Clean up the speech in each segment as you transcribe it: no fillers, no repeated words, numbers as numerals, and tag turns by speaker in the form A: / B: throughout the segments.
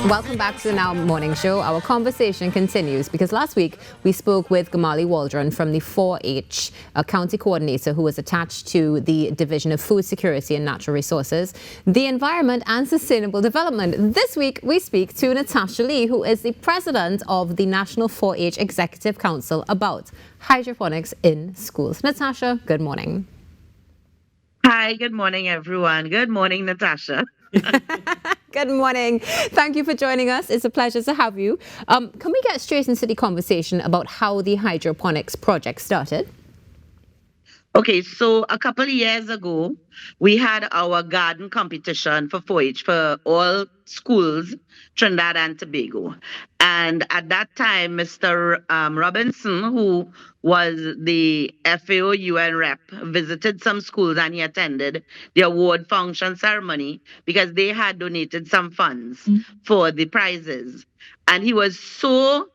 A: Welcome back to the Now Morning Show. Our conversation continues because last week we spoke with Gamali Waldron from the 4-H, a county coordinator who was attached to the Division of Food Security and Natural Resources, the Environment and Sustainable Development. This week we speak to Natasha Lee, who is the president of the National 4-H Executive Council, about hydroponics in schools. Natasha, good morning.
B: Hi, good morning, everyone. Good morning, Natasha.
A: Good morning. Thank you for joining us. It's a pleasure to have you. Can we get straight into the conversation about how the hydroponics project started?
B: Okay, so a couple of years ago, we had our garden competition for 4-H for all schools, Trinidad and Tobago. And at that time, Mr. Robinson, who was the FAO UN rep, visited some schools and he attended the award function ceremony because they had donated some funds for the prizes. And he was so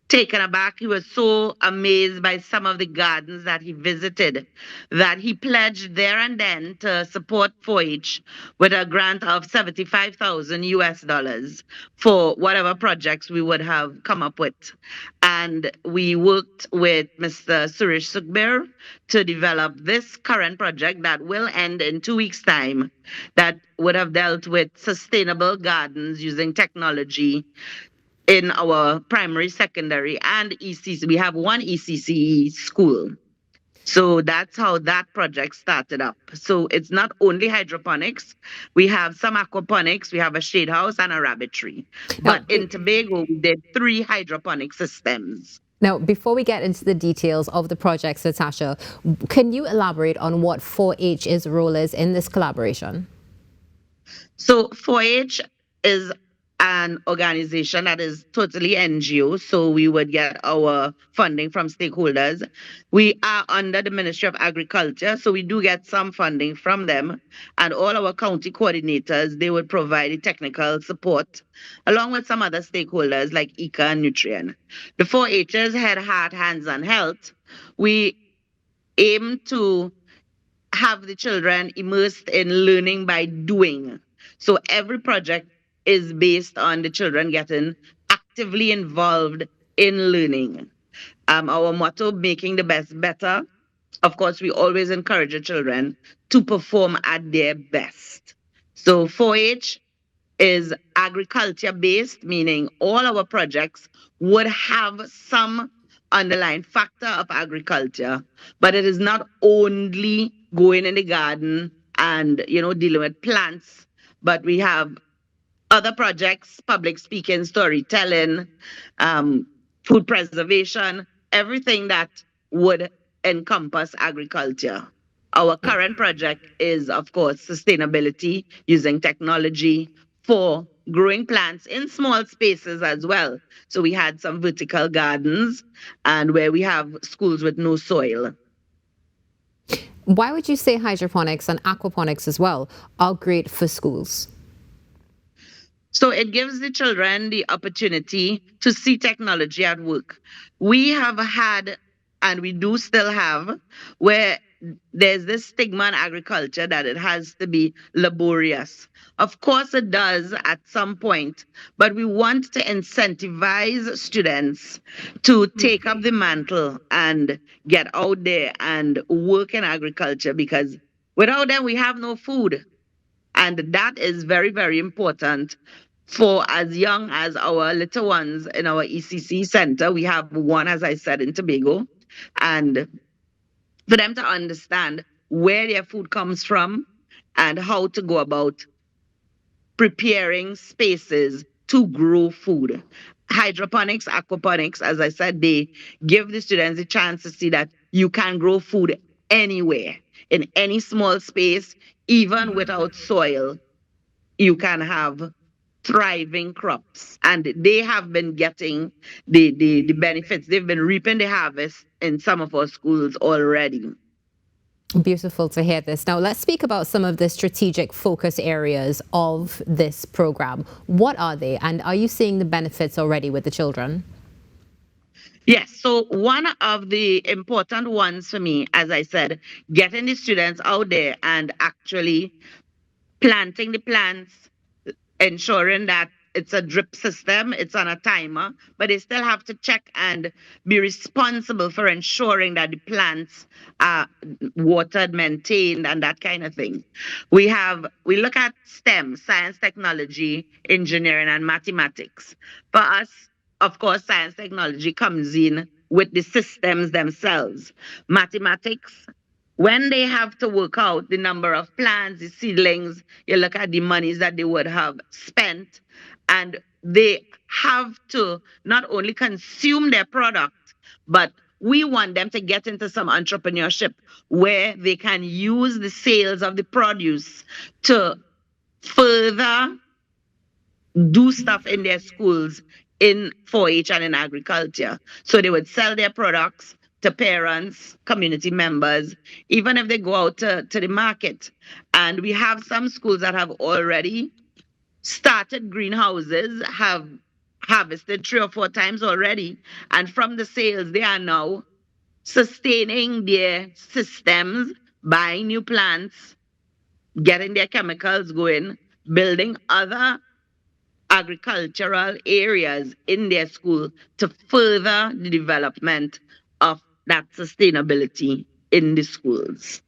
B: taken aback. He was so amazed by some of the gardens that he visited that he pledged there and then to support 4-H with a grant of $75,000 for whatever projects we would have come up with. And we worked with Mr. Suresh Sukhbir to develop this current project that will end in 2 weeks' time, that would have dealt with sustainable gardens using technology in our primary, secondary, and ECC. We have one ECCE school. So that's how that project started up. So it's not only hydroponics. We have some aquaponics, we have a shade house and a rabbitry. But in Tobago, we did 3 hydroponic systems.
A: Now, before we get into the details of the projects, Natasha, can you elaborate on what 4-H's role is in this collaboration?
B: So 4-H is an organization that is totally NGO, so we would get our funding from stakeholders. We are under the Ministry of Agriculture, so we do get some funding from them. And all our county coordinators, they would provide the technical support, along with some other stakeholders like ICA and Nutrient. The 4-H's Head, Heart, Hands, and Health, we aim to have the children immersed in learning by doing. So every project is based on the children getting actively involved in learning. Our motto, making the best better. Of course, we always encourage the children to perform at their best. So 4-H is agriculture based, meaning all our projects would have some underlying factor of agriculture, but it is not only going in the garden and, dealing with plants, but we have other projects, public speaking, storytelling, food preservation, everything that would encompass agriculture. Our current project is, of course, sustainability using technology for growing plants in small spaces as well. So we had some vertical gardens and where we have schools with no soil.
A: Why would you say hydroponics and aquaponics as well are great for schools?
B: So it gives the children the opportunity to see technology at work. We have had, and we do still have, where there's this stigma in agriculture that it has to be laborious. Of course it does at some point, but we want to incentivize students to take up the mantle and get out there and work in agriculture, because without them we have no food. And that is very, very important for as young as our little ones in our ECCE Centre. We have one, as I said, in Tobago. And for them to understand where their food comes from and how to go about preparing spaces to grow food. Hydroponics, aquaponics, as I said, they give the students a chance to see that you can grow food anywhere, in any small space, even without soil. You can have thriving crops, and they have been getting the benefits. They've been reaping the harvest in some of our schools already.
A: Beautiful to hear this. Now let's speak about some of the strategic focus areas of this program. What are they, and are you seeing the benefits already with the children?
B: Yes, so one of the important ones for me, as I said, getting the students out there and actually planting the plants, ensuring that it's a drip system, it's on a timer, but they still have to check and be responsible for ensuring that the plants are watered, maintained, and that kind of thing. We look at STEM, science, technology, engineering, and mathematics. For us, of course, science technology comes in with the systems themselves. Mathematics, when they have to work out the number of plants, the seedlings, you look at the monies that they would have spent, and they have to not only consume their product, but we want them to get into some entrepreneurship where they can use the sales of the produce to further do stuff in their schools in 4-H and in agriculture. So they would sell their products to parents, community members, even if they go out to the market. And we have some schools that have already started greenhouses, have harvested 3 or 4 times already. And from the sales, they are now sustaining their systems, buying new plants, getting their chemicals going, building other agricultural areas in their school to further the development of that sustainability in the schools.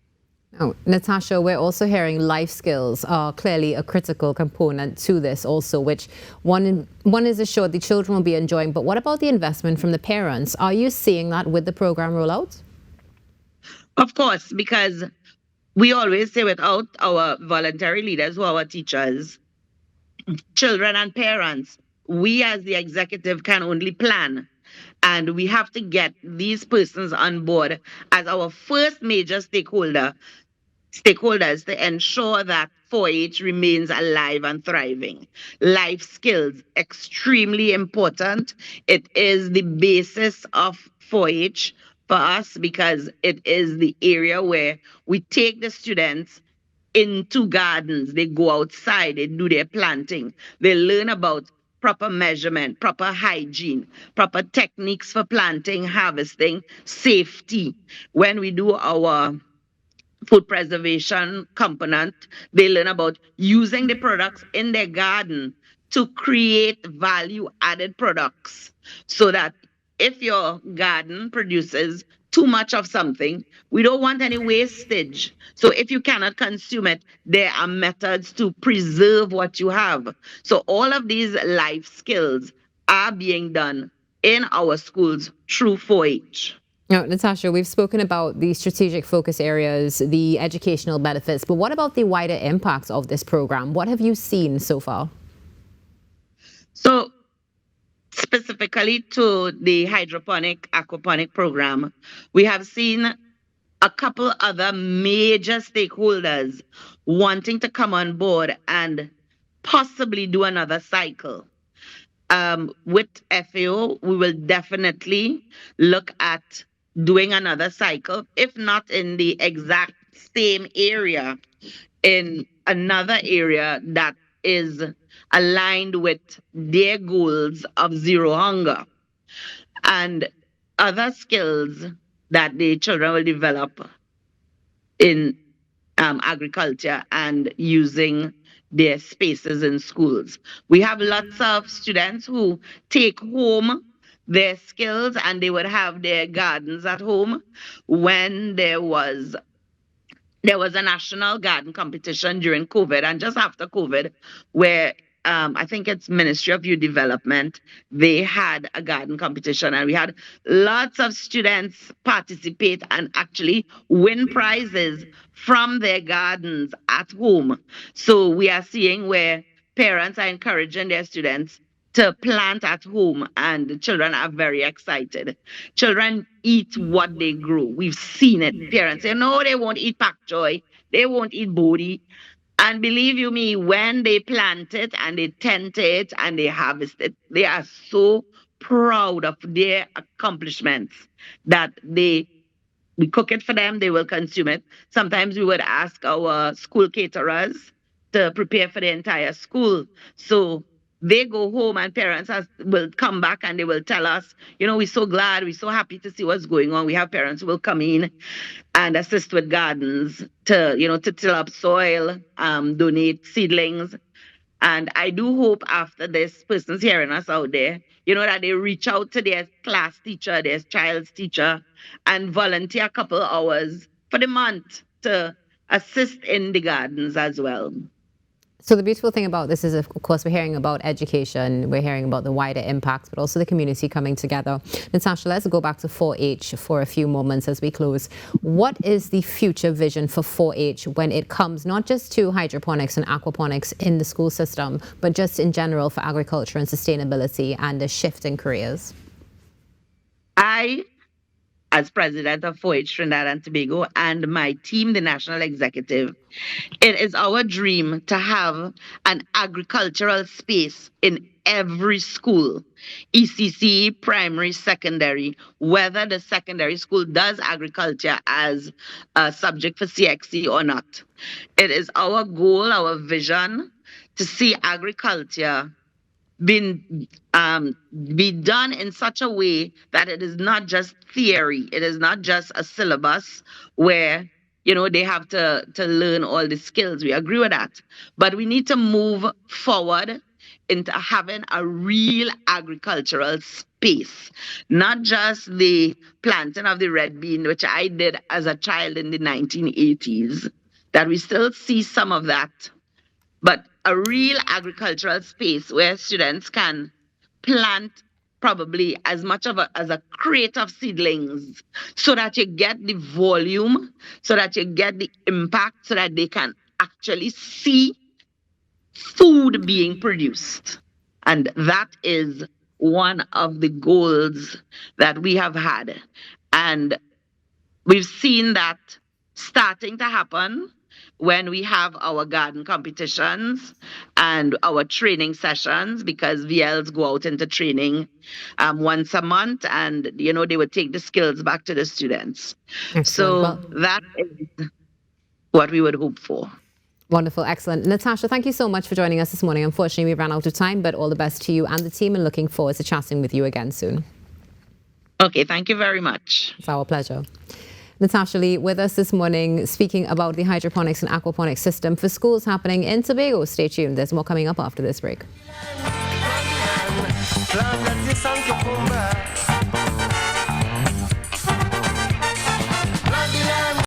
A: Oh, Natasha, we're also hearing life skills are clearly a critical component to this also, which one is assured the children will be enjoying. But what about the investment from the parents? Are you seeing that with the program rollout?
B: Of course, because we always say without our voluntary leaders who are our teachers, children and parents, we as the executive can only plan. And we have to get these persons on board as our first major stakeholders to ensure that 4-H remains alive and thriving. Life skills, extremely important. It is the basis of 4-H for us because it is the area where we take the students into gardens. They go outside, they do their planting. They learn about proper measurement, proper hygiene, proper techniques for planting, harvesting, safety. When we do our food preservation component, they learn about using the products in their garden to create value added products so that if your garden produces too much of something, we don't want any wastage. So if you cannot consume it, there are methods to preserve what you have. So all of these life skills are being done in our schools through 4-H.
A: Now, Natasha, we've spoken about the strategic focus areas, the educational benefits, but what about the wider impacts of this program? What have you seen so far?
B: So specifically to the hydroponic aquaponic program, we have seen a couple other major stakeholders wanting to come on board and possibly do another cycle. With FAO, we will definitely look at doing another cycle, if not in the exact same area, in another area that is aligned with their goals of zero hunger and other skills that the children will develop in agriculture and using their spaces in schools. We have lots of students who take home their skills and they would have their gardens at home. When there was a national garden competition during COVID and just after COVID where I think it's Ministry of Youth Development, they had a garden competition and we had lots of students participate and actually win prizes from their gardens at home. So we are seeing where parents are encouraging their students to plant at home and the children are very excited. Children eat what they grow. We've seen it. Parents say, no, they won't eat pak choy. They won't eat bodi. And believe you me, when they plant it and they tend it and they harvest it, they are so proud of their accomplishments that we cook it for them, they will consume it. Sometimes we would ask our school caterers to prepare for the entire school. So they go home and parents will come back and they will tell us, we're so glad, we're so happy to see what's going on. We have parents who will come in and assist with gardens to till up soil, donate seedlings. And I do hope after this person's hearing us out there, you know, that they reach out to their class teacher, their child's teacher, and volunteer a couple hours for the month to assist in the gardens as well.
A: So the beautiful thing about this is, of course, we're hearing about education, we're hearing about the wider impacts, but also the community coming together. Natasha, let's go back to 4-H for a few moments as we close. What is the future vision for 4-H when it comes not just to hydroponics and aquaponics in the school system, but just in general for agriculture and sustainability and the shift in careers?
B: I, as president of 4-H Trinidad and Tobago, and my team, the national executive, it is our dream to have an agricultural space in every school, ECCE, primary, secondary, whether the secondary school does agriculture as a subject for CXC or not. It is our goal, our vision, to see agriculture be done in such a way that it is not just theory, it is not just a syllabus where, you know, they have to learn all the skills. We agree with that. But we need to move forward into having a real agricultural space, not just the planting of the red bean, which I did as a child in the 1980s, that we still see some of that, but a real agricultural space where students can plant probably as much of as a crate of seedlings, so that you get the volume, so that you get the impact, so that they can actually see food being produced. And that is one of the goals that we have had. And we've seen that starting to happen when we have our garden competitions and our training sessions, because VLs go out into training once a month, and, you know, they would take the skills back to the students.
A: Excellent.
B: So
A: Well,
B: that is what we would hope for.
A: wonderful, excellent. Natasha, thank you so much for joining us this morning. Unfortunately, we ran out of time, but all the best to you and the team, and looking forward to chatting with you again soon.
B: Okay, thank you very much.
A: It's our pleasure. Natasha Lee with us this morning, speaking about the hydroponics and aquaponics system for schools happening in Tobago. Stay tuned. There's more coming up after this break.